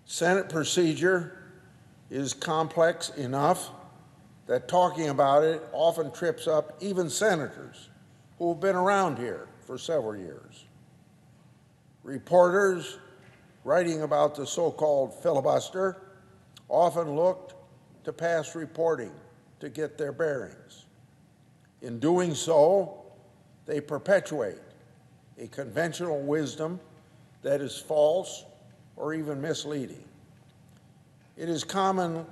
Senate procedure is complex enough that talking about it often trips up even senators who have been around here for several years. Reporters writing about the so-called filibuster often looked to past reporting to get their bearings. In doing so, they perpetuate a conventional wisdom that is false or even misleading. It is common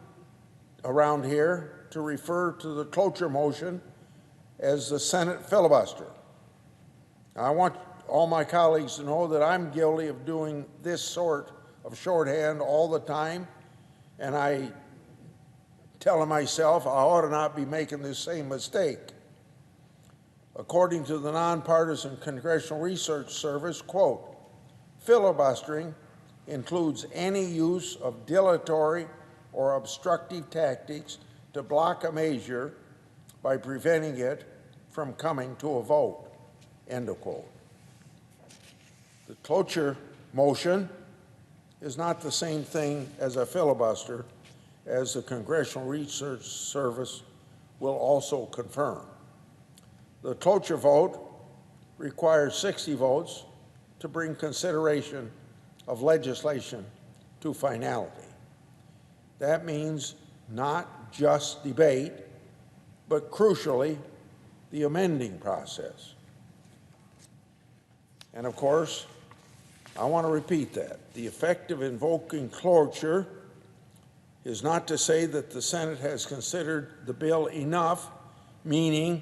around here to refer to the cloture motion as the Senate filibuster. I want all my colleagues to know that I'm guilty of doing this sort of shorthand all the time, and I tell myself I ought to not be making this same mistake. According to the nonpartisan Congressional Research Service, quote, filibustering includes any use of dilatory or obstructive tactics to block a measure by preventing it from coming to a vote, end of quote. The cloture motion is not the same thing as a filibuster, as the Congressional Research Service will also confirm. The cloture vote requires 60 votes to bring consideration of legislation to finality. That means not just debate, but crucially, the amending process. And of course, I want to repeat that. The effect of invoking cloture is not to say that the Senate has considered the bill enough, meaning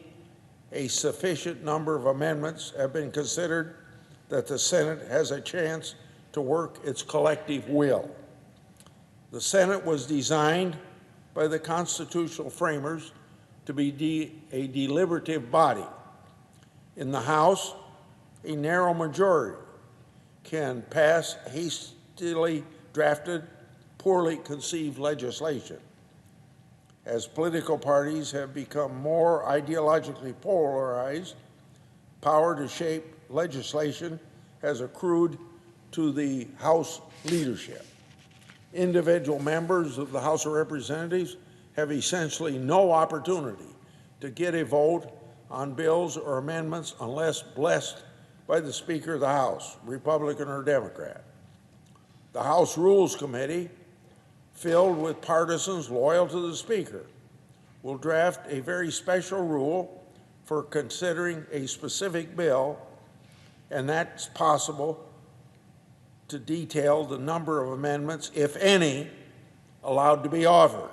a sufficient number of amendments have been considered that the Senate has a chance to work its collective will. The Senate was designed by the constitutional framers to be a deliberative body. In the House, a narrow majority can pass hastily drafted, poorly conceived legislation. As political parties have become more ideologically polarized, power to shape legislation has accrued to the House leadership. Individual members of the House of Representatives have essentially no opportunity to get a vote on bills or amendments unless blessed by the Speaker of the House, Republican or Democrat. The House Rules Committee, filled with partisans loyal to the Speaker, will draft a very special rule for considering a specific bill, and that's possible to detail the number of amendments, if any, allowed to be offered.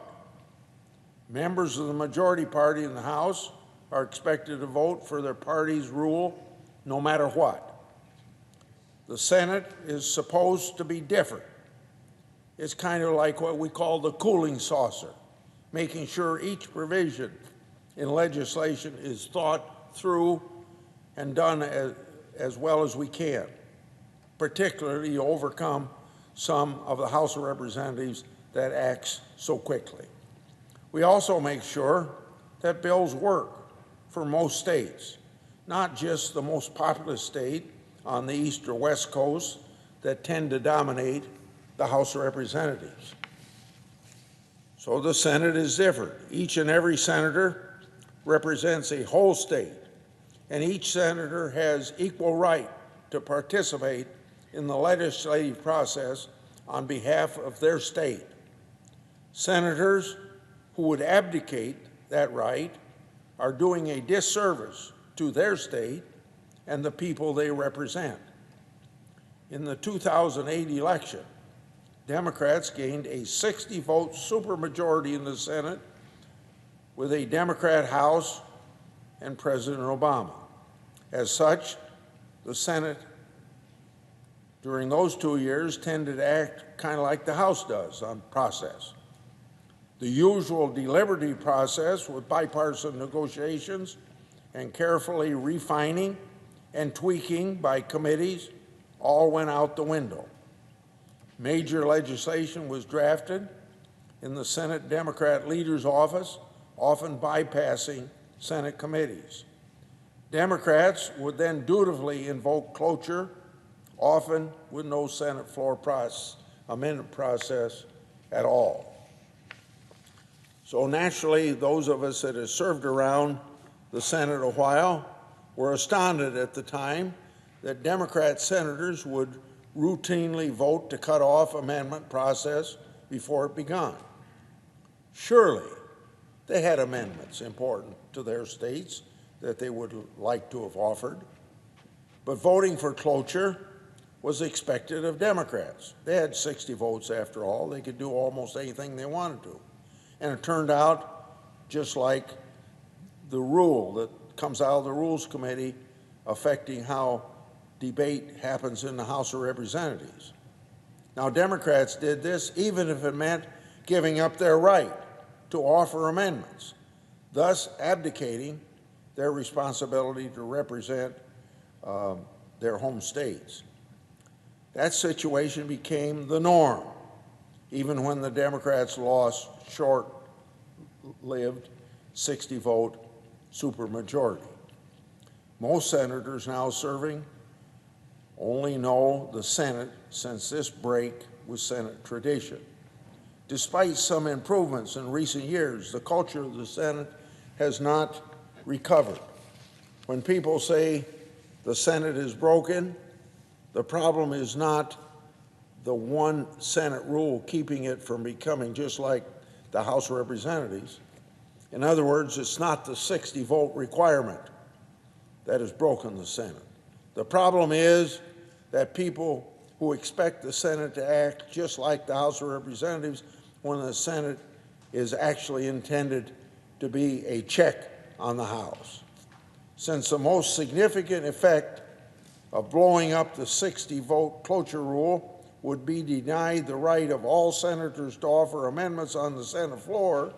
Members of the majority party in the House are expected to vote for their party's rule no matter what. The Senate is supposed to be different. It's kind of like what we call the cooling saucer, making sure each provision in legislation is thought through and done as well as we can, particularly to overcome some of the House of Representatives that acts so quickly. We also make sure that bills work for most states, not just the most populous state on the East or West Coast that tend to dominate the House of Representatives. So the Senate is different. Each and every senator represents a whole state, and each senator has equal right to participate in the legislative process on behalf of their state. Senators who would abdicate that right are doing a disservice to their state and the people they represent. In the 2008 election, Democrats gained a 60-vote supermajority in the Senate with a Democrat House and President Obama. As such, the Senate during those 2 years tended to act kind of like the House does on process. The usual deliberative process with bipartisan negotiations and carefully refining and tweaking by committees all went out the window. Major legislation was drafted in the Senate Democrat leader's office, often bypassing Senate committees. Democrats would then dutifully invoke cloture, often with no Senate floor amendment process at all. So naturally, those of us that have served around the Senate a while were astounded at the time that Democrat senators would routinely vote to cut off amendment process before it began. Surely they had amendments important to their states that they would like to have offered, but voting for cloture was expected of Democrats. They had 60 votes after all. They could do almost anything they wanted to. And it turned out just like the rule that comes out of the Rules Committee affecting how debate happens in the House of Representatives. Now, Democrats did this even if it meant giving up their right to offer amendments, thus abdicating their responsibility to represent their home states. That situation became the norm, even when the Democrats lost short-lived 60-vote supermajority. Most senators now serving only know the Senate since this break with Senate tradition. Despite some improvements in recent years, the culture of the Senate has not recovered. When people say the Senate is broken, the problem is not the one Senate rule keeping it from becoming just like the House of Representatives. In other words, it's not the 60-vote requirement that has broken the Senate. The problem is that people who expect the Senate to act just like the House of Representatives when the Senate is actually intended to be a check on the House. Since the most significant effect of blowing up the 60-vote cloture rule would be denied the right of all senators to offer amendments on the Senate floor,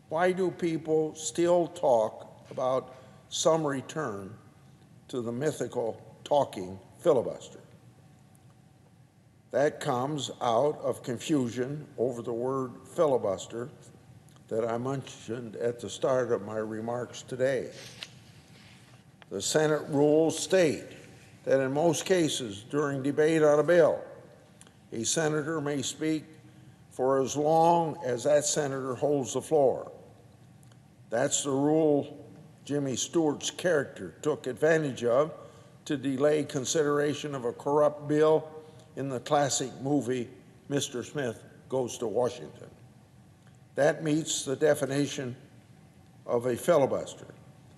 why do people still talk about some return to the mythical talking filibuster? That comes out of confusion over the word filibuster that I mentioned at the start of my remarks today. The Senate rules state that in most cases during debate on a bill, a senator may speak for as long as that senator holds the floor. That's the rule Jimmy Stewart's character took advantage of to delay consideration of a corrupt bill in the classic movie Mr. Smith Goes to Washington. That meets the definition of a filibuster,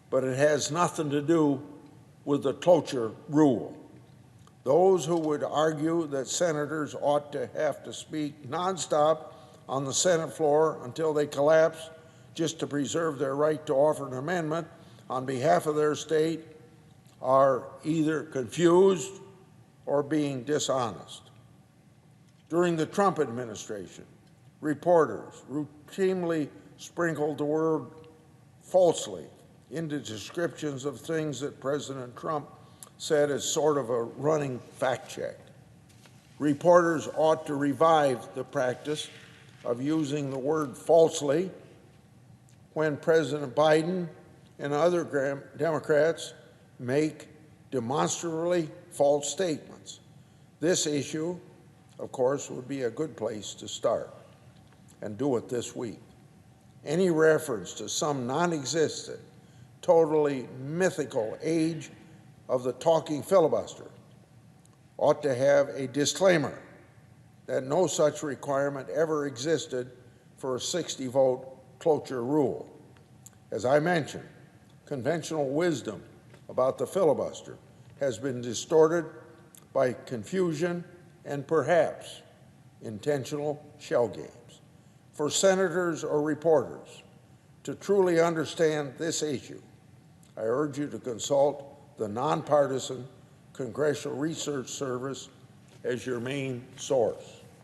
but it has nothing to do with the cloture rule. Those who would argue that senators ought to have to speak nonstop on the Senate floor until they collapse just to preserve their right to offer an amendment on behalf of their state are either confused or being dishonest. During the Trump administration, reporters routinely sprinkled the word falsely into descriptions of things that President Trump said as sort of a running fact check. Reporters ought to revive the practice of using the word falsely when President Biden and other Democrats make demonstrably false statements. This issue, of course, would be a good place to start, and do it this week. Any reference to some non-existent, totally mythical age of the talking filibuster ought to have a disclaimer that no such requirement ever existed for a 60-vote cloture rule. As I mentioned, conventional wisdom about the filibuster has been distorted by confusion and perhaps intentional shell games. For senators or reporters to truly understand this issue, I urge you to consult the nonpartisan Congressional Research Service as your main source.